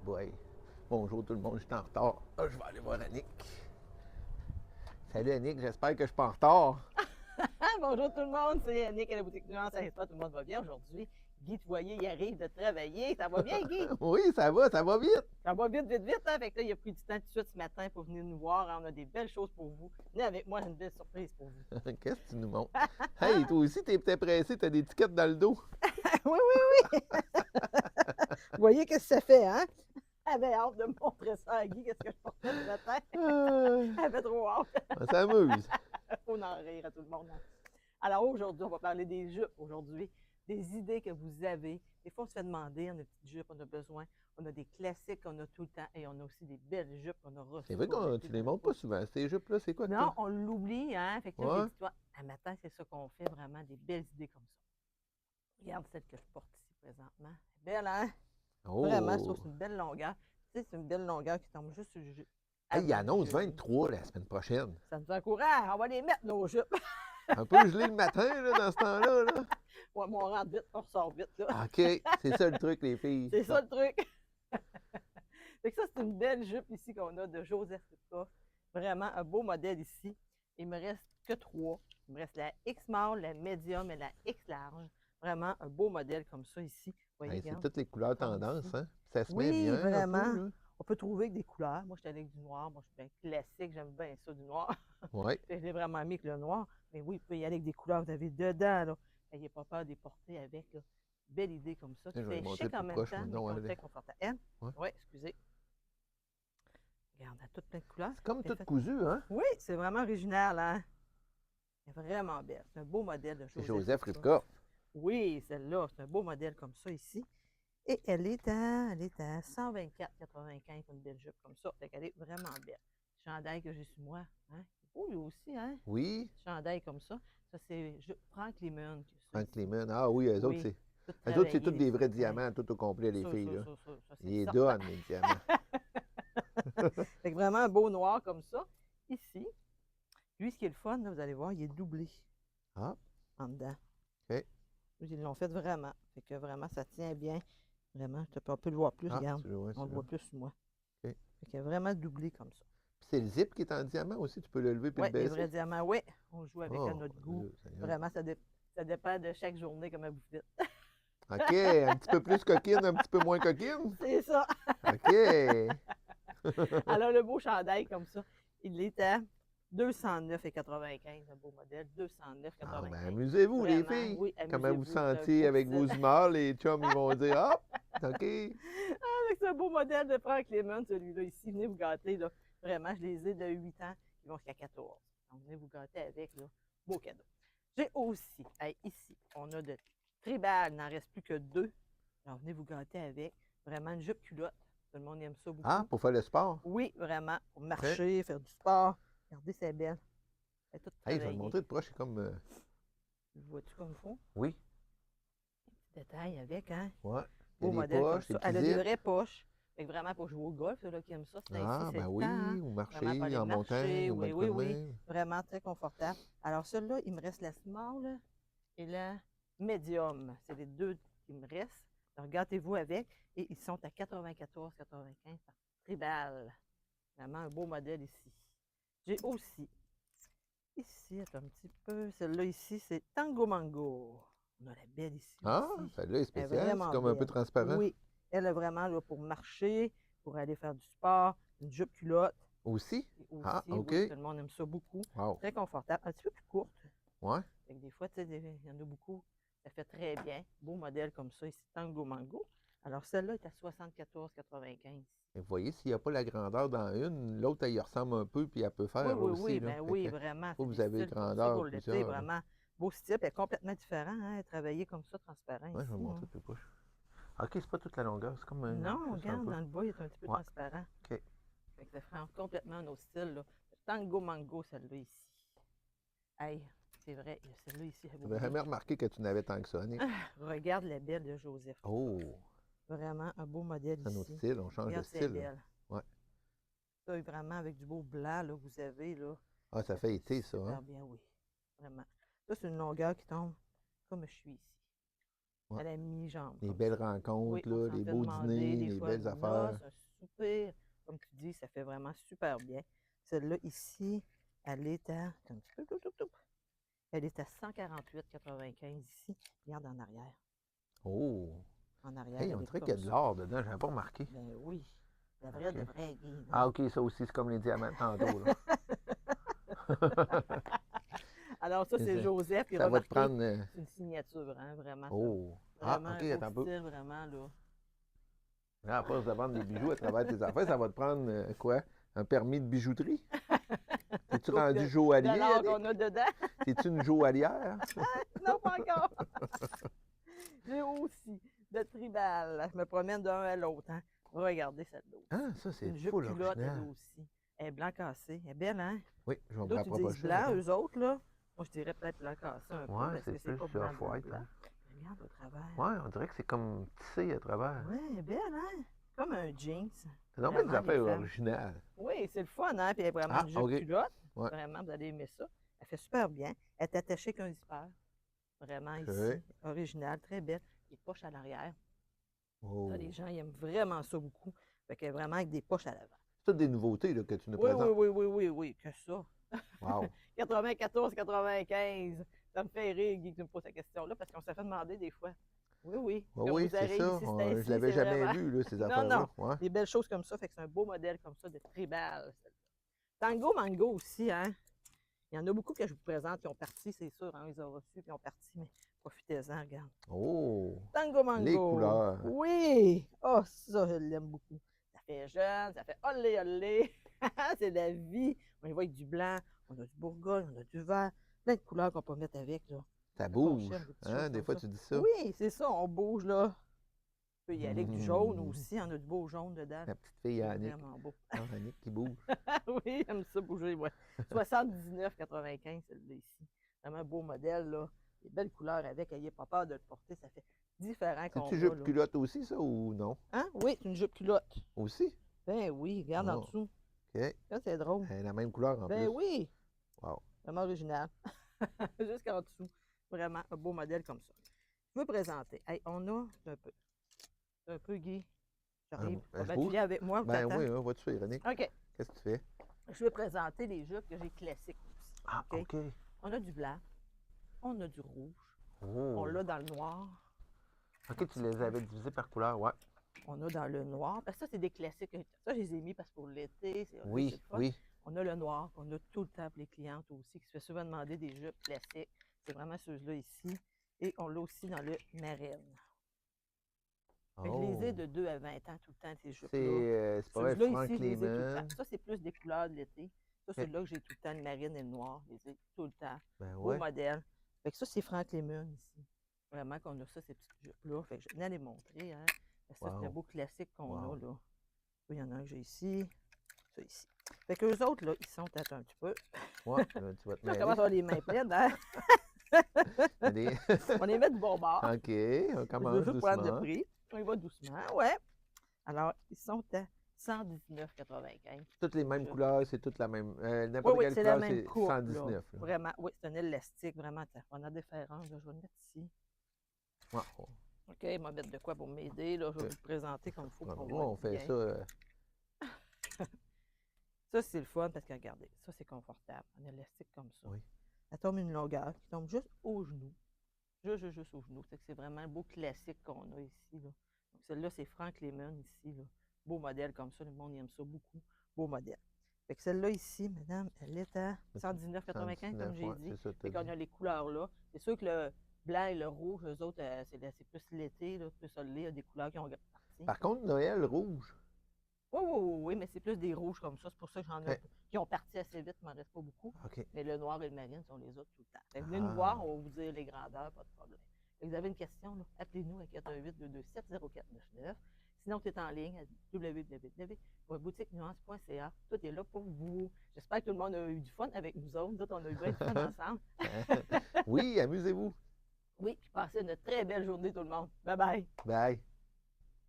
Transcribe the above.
boy. Bonjour tout le monde, je suis en retard. Ah, je vais aller voir Annick. Salut Annick, j'espère que je suis pas en retard. Bonjour tout le monde, c'est Annick à la boutique Nuance. J'espère que tout le monde va bien aujourd'hui. Guy Toyer, il arrive de travailler. Ça va bien, Guy? Oui, ça va vite. Ça va vite, vite, vite. Hein? Fait que là, il a pris du temps tout de suite ce matin pour venir nous voir. On a des belles choses pour vous. Venez avec moi, j'ai une belle surprise pour vous. Qu'est-ce que tu nous montres? Hey, toi aussi, t'es peut-être pressé, t'as des tickets dans le dos. Oui, oui, oui! Vous voyez qu'est-ce que ça fait, hein? J'avais hâte de montrer ça à Guy, qu'est-ce que je portais ce matin. J'avais trop hâte. On s'amuse. Faut en rire à tout le monde. Hein? Alors aujourd'hui, on va parler des jupes aujourd'hui, des idées que vous avez. Des fois, on se fait demander, on a des petites jupes, on a besoin. On a des classiques qu'on a tout le temps et on a aussi des belles jupes qu'on a reçues. C'est vrai que tu les montres pas souvent. Ces jupes-là, c'est quoi que Non, t'as? on l'oublie, hein? Fait que là, Ouais. j'ai dit, toi, à matin, c'est ça qu'on fait, vraiment des belles idées comme ça. Regarde celle que je porte ici présentement. Belle, hein? Oh! Vraiment, ça, c'est une belle longueur. Tu sais, c'est une belle longueur qui tombe juste sur le jupe. Hey, il annonce 23 la semaine prochaine. Ça nous encourage, on va les mettre, nos jupes. Un peu gelé le matin, là, dans ce temps-là. Là. Ouais, mais on rentre vite, on ressort vite, là. OK, c'est ça le truc, les filles. C'est ça le truc. Fait que ça, c'est une belle jupe ici qu'on a de Joseph Ripka. Vraiment un beau modèle ici. Il me reste que 3. Il me reste la X small, la medium et la X large. Vraiment un beau modèle comme ça ici. Vous voyez, Hey, c'est regarde. toutes les couleurs Comme tendance, ici. hein? Ça se met Oui, bien. vraiment. Un peu, là. On peut trouver avec des couleurs. Moi, je suis allée avec du noir. Moi, je suis bien classique. J'aime bien ça, du noir. Ouais. Je l'ai vraiment mis avec le noir. Mais oui, vous pouvez y aller avec des couleurs que vous avez dedans. Là. N'ayez pas peur de les porter avec. Là. Belle idée comme ça. Je Qui vais fait montrer chic en plus même proche, temps, mais maintenant, qui ouais. très confortable. Hein? Ouais. Oui, excusez. Regarde, elle a toutes plein de couleurs. C'est comme C'est tout fait- cousu, hein? Oui, c'est vraiment original, hein? Elle est vraiment belle. C'est un beau modèle de C'est Joseph Joseph Ripka. Ripka. Oui, celle-là, c'est un beau modèle comme ça ici. Et elle est à 124,95 pour une belle jupe comme ça. Fait qu'elle est vraiment belle. Chandail que j'ai sur moi. Hein? C'est beau lui aussi, hein? Oui, Chandail comme ça. Ça, c'est Frank Lemon. Frank Clement. Ah oui, eux autres, Oui, c'est. tout Eux autres, c'est travaillé, tous les des vrais petits détails. diamants, tout au complet, les Ça, filles, ça, là. ça, ça, c'est Ils les certain. donnent, les diamants. Fait que vraiment un beau noir comme ça. Ici, lui, ce qui est le fun, là, vous allez voir, il est doublé Ah, en dedans. OK. Ils l'ont fait vraiment. Fait que vraiment, ça tient bien. Vraiment, on peut le voir plus, Ah, regarde. tu le vois, On le celui-là. voit plus sur moi. OK. Fait qu'il est vraiment doublé comme ça. Puis c'est le zip qui est en diamant aussi, tu peux le lever puis Oui, le les baisser. vrais diamants, oui. On joue avec à Oh, notre goût. Dieu Seigneur. Vraiment, ça dépend de chaque journée comment vous faites. OK, un petit peu plus coquine, un petit peu moins coquine. C'est ça. OK. Alors, le beau chandail comme ça, il est à 209,95, un beau modèle, Ah, ben 209,95. amusez-vous, les Vraiment, filles. oui, Comment vous amusez-vous, c'est un sentiez beau avec vos style. humeurs, les chums, ils vont dire, hop, OK. Avec ce beau modèle de Frank Lemon, celui-là ici, venez vous gâter, là. Vraiment, je les ai de 8 ans, ils vont jusqu'à 14. Donc, venez vous gâter avec, là. Beau cadeau. J'ai aussi, ici, on a de tribal, il n'en reste plus que 2. Alors, venez vous gâter avec. Vraiment une jupe culotte. Tout le monde aime ça beaucoup. Ah, pour faire le sport? Oui, vraiment. Pour marcher, faire du sport. Regardez, c'est belle. Elle est toute Hey, je vais le travaillée. montrer de proche, c'est comme. Le vois-tu comme il faut? Oui. Petit détail avec, hein? Ouais. Il y Beau a des modèle comme poches, des ça. petits Elle a des zips. vraies poches. Fait que vraiment pour jouer au golf, ceux-là qui aiment ça, c'est Ah, ici, c'est ben le oui, temps, hein? ou Vraiment pour marcher aller en montagne, marcher. ou Oui, mettre oui, de oui. même. Vraiment très confortable. Alors, celle-là, il me reste la small et la medium. C'est les deux qui me restent. Alors, gâtez-vous avec. Et ils sont à 94,95 par tribal. Vraiment un beau modèle ici. J'ai aussi, ici, attends un petit peu, celle-là ici, c'est Tango Mango. On a la belle ici Ah, aussi. celle-là est Elle est spéciale, c'est vraiment comme un peu belle. transparent. Oui, elle est vraiment là pour marcher, pour aller faire du sport, une jupe culotte. Aussi? Et aussi, Ah, OK. oui, tout le monde aime ça beaucoup. Wow. Très confortable, un petit peu plus courte. Ouais. Fait que des fois, tu sais, il y en a beaucoup. Ça fait très bien. Beau modèle comme ça ici, Tango Mango. Alors, celle-là est à 74,95. Et vous voyez, s'il n'y a pas la grandeur dans une, l'autre, elle y ressemble un peu, puis elle peut Oui, faire oui, aussi. oui, Là. ben Fait oui, que, vraiment. faut C'est que des vous avez styles comme ça grandeur pour l'été, plusieurs. Là. vraiment. Beau style, puis elle est complètement différent, hein, travaillé comme ça, transparent Ouais, je vais ici. montrer Hein. plus proche. OK, c'est pas toute la longueur, c'est comme Non, juste un regarde, peu. dans le bas, il est un petit peu Ouais. transparent. OK. Fait que ça fait complètement un autre style, là. Tango Mango, celle-là ici. Hey, c'est vrai, il y a celle-là ici. Je n'avais jamais remarqué que tu n'avais tant que ça, Annick. Regarde la belle de Joseph. Oh, Vraiment un beau modèle c'est un autre ici. style, on change de Regarde, c'est style. Là. belle. Ouais. Ça, vraiment, avec du beau blanc, là, vous avez, là. Ah, ça fait été, ça. Super Hein? bien, oui. Vraiment. Ça, c'est une longueur qui tombe comme je suis ici. Ouais. à la mi-jambe. Les comme belles ça. Oui, rencontres, on là, s'en les fait beaux demander dîners, des les fois belles une affaires. noce, un souper. Comme tu dis, ça fait vraiment super bien. Celle-là, ici, elle est à... attends un petit peu, elle est à 148,95 ici. Regarde en arrière. Oh! En arrière, Hey, elle on est dirait qu'il comme y a de ça. l'or dedans, j'avais pas remarqué. Ben oui, la vraie de OK. vraie Guy, Ah, là. OK, ça aussi, c'est comme les diamants tantôt, là. Alors ça, c'est Ça, Joseph. Puis ça va te remarquez, prendre... c'est une signature, hein, vraiment. C'est Oh! Ah, vraiment OK, un beau attends un peu. style, vraiment, là. Là, à force de vendre des bijoux à travers tes affaires, ça va te prendre quoi? Un permis de bijouterie? T'es-tu Sauf rendu de joaillier, l'or Annick? qu'on a dedans. T'es-tu une joaillière? Non, pas encore. J'ai aussi de tribal. Je me promène d'un à l'autre. Hein. Regardez celle-là aussi. Ah, ça, C'est c'est une jupe full culotte, elle original. aussi. Elle est blanc cassé. Elle est belle, hein? Oui, je vais me D'autres, ils disent rapprocher. blanc, Attends. eux autres, là. Moi, je dirais peut-être blanc cassé un peu, Ouais, parce c'est que c'est plus pas blanc, blanc, off-white. blanc. Hein. Regarde au travers. Ouais, on dirait que c'est comme tissé à travers. Ouais, elle est belle, hein? Comme un jeans. C'est donc bien des Vraiment, les affaires femmes. originales. Oui, c'est le fun, hein? Puis elle est vraiment Ah, une jupe OK. culotte. Ouais. Vraiment, vous allez aimer ça. Elle fait super bien. Elle est attachée qu'un zipper. Vraiment OK. ici. Original, très belle. Les poches à l'arrière. Oh. Ça, les gens, ils aiment vraiment ça beaucoup. Fait qu'elle est vraiment avec des poches à l'avant. C'est toutes des nouveautés là, que tu nous Oui, présentes. oui, que ça. Wow. 94, 95. Ça me fait rire, Guy, que tu me poses cette question-là, parce qu'on s'est fait demander des fois. Oui, Oui, comme oui, vos c'est oreilles ça. ici, c'est ainsi, Je l'avais c'est jamais vraiment... vu, là, ces Non, affaires-là. non, Ouais. des belles choses comme ça, fait que c'est un beau modèle comme ça de tribal. Tango Mango aussi, hein? Il y en a beaucoup que je vous présente qui ont parti, c'est sûr, hein, ils ont reçu, puis ils ont parti, mais profitez-en, regarde. Oh, Tango les Mango. couleurs. Oui! Oh, ça, je l'aime beaucoup. Ça fait jeune, ça fait olé, olé. C'est la vie. On y voit avec du blanc, on a du bourgogne, on a du vert, plein de couleurs qu'on peut mettre avec, là. Ça Quand on bouge. cherche des petites Hein? choses Des comme fois, ça. tu dis ça. Oui, c'est ça, on bouge, là. On peut y aller avec du jaune Mmh. aussi, on a du beau jaune dedans. La petite fille C'est Annick. vraiment beau. Ah, Annick qui bouge. Oui, j'aime ça bouger, ouais. 79,95 celle-là ici. Vraiment un beau modèle, là. Des belles couleurs avec, n'ayez pas peur de le porter, ça fait différent qu'on C'est-tu a, jupe là. culotte aussi, ça, ou non? Hein? Oui, c'est une jupe culotte. Aussi? Ben oui, regarde en Oh, dessous. OK. Ça, c'est drôle. La même couleur en Ben plus. oui, Wow. vraiment original. Jusqu'en dessous. Vraiment un beau modèle comme ça. Je veux présenter. Hey, on a un peu, Guy. J'arrive. Je Ben, tu bouge? viens avec moi, Ben t'attends. oui, hein, va-tu faire, Annick? OK. Qu'est-ce que tu fais? Je veux présenter les jupes que j'ai classiques aussi. Ah, OK? OK. On a du blanc, on a du rouge, Oh. on l'a dans le noir, OK, tu les avais divisés par couleur, ouais. on a dans le noir. Parce que ça, c'est des classiques. Ça, je les ai mis parce que pour l'été, c'est Oui, le fun. oui. On a le noir, qu'on a tout le temps pour les clientes aussi, qui se fait souvent demander des jupes classiques. C'est vraiment ceux-là ici. Et on l'a aussi dans le marine. Fait que je les ai de 2 à 20 ans tout le temps, ces jupes-là. C'est pas vrai, Ceux-là Frank ici, je les ai tout le Lehman. temps. Ça, c'est plus des couleurs de l'été. Ça, celui-là que j'ai tout le temps, le marine et le noir. Je les ai tout le temps. Ben Beau ouais. modèle. Fait que ça, c'est Frank Lehman ici. Vraiment qu'on a ça, ces petites jupes-là. Fait que je venais à les montrer. Hein. Parce que ça, c'est un Wow. beau classique qu'on Wow. a là. Il y en a un que j'ai ici. Ça ici. Fait qu'eux autres, là, ils sont peut-être un petit peu. Ouais, là, tu vas te On mêler. commence à avoir les mains pleines, hein? Allez. On les met du bon bord. OK, on Je commence veux juste prendre le doucement. prix. On y va doucement, ouais. Alors, ils sont à 119,95. Toutes les mêmes Je- couleurs, c'est toute la même. Oui, N'importe oui, quelle c'est la couleur, même c'est coupe. 119. Là. Là. Vraiment, oui, c'est un élastique, vraiment. Attends, on a différents. Là, je vais le mettre ici. Ouais. OK, il va mettre de quoi pour m'aider. Là, je vais vous le présenter comme il faut. Ouais, pour moi, on voir fait bien. ça. Ça, c'est le fun parce que regardez, ça, c'est confortable. Un élastique comme ça. Oui. Elle tombe une longueur qui tombe juste au genou. Juste au genou. C'est vraiment un beau classique qu'on a ici. Là. Donc, celle-là, c'est Frank Lehman ici. Là. Beau modèle comme ça. Le monde aime ça beaucoup. Beau modèle. Fait que celle-là ici, madame, elle est à 119,95 comme j'ai ouais, dit. c'est ça, Fait t'as qu'on dit. a les couleurs là. C'est sûr que le blanc et le rouge, eux autres, c'est plus l'été, là, plus soleil, il y a des couleurs qui ont parti. Par contre, Noël rouge. Oui, mais c'est plus des rouges comme ça. C'est pour ça que j'en ai Ok. qui ont parti assez vite, il m'en reste pas beaucoup. OK. Mais le noir et le marine sont les autres tout le temps. Fait que venez Ah. nous voir, on va vous dire les grandeurs, pas de problème. Fait que vous avez une question, là, appelez-nous à 418-227-0499. Sinon, tu es en ligne à www.boutiquenuance.ca. Tout est là pour vous. J'espère que tout le monde a eu du fun avec nous autres. Nous autres, on a eu bien du fun ensemble. Oui, amusez-vous. Oui, puis passez une très belle journée, tout le monde. Bye bye. Bye.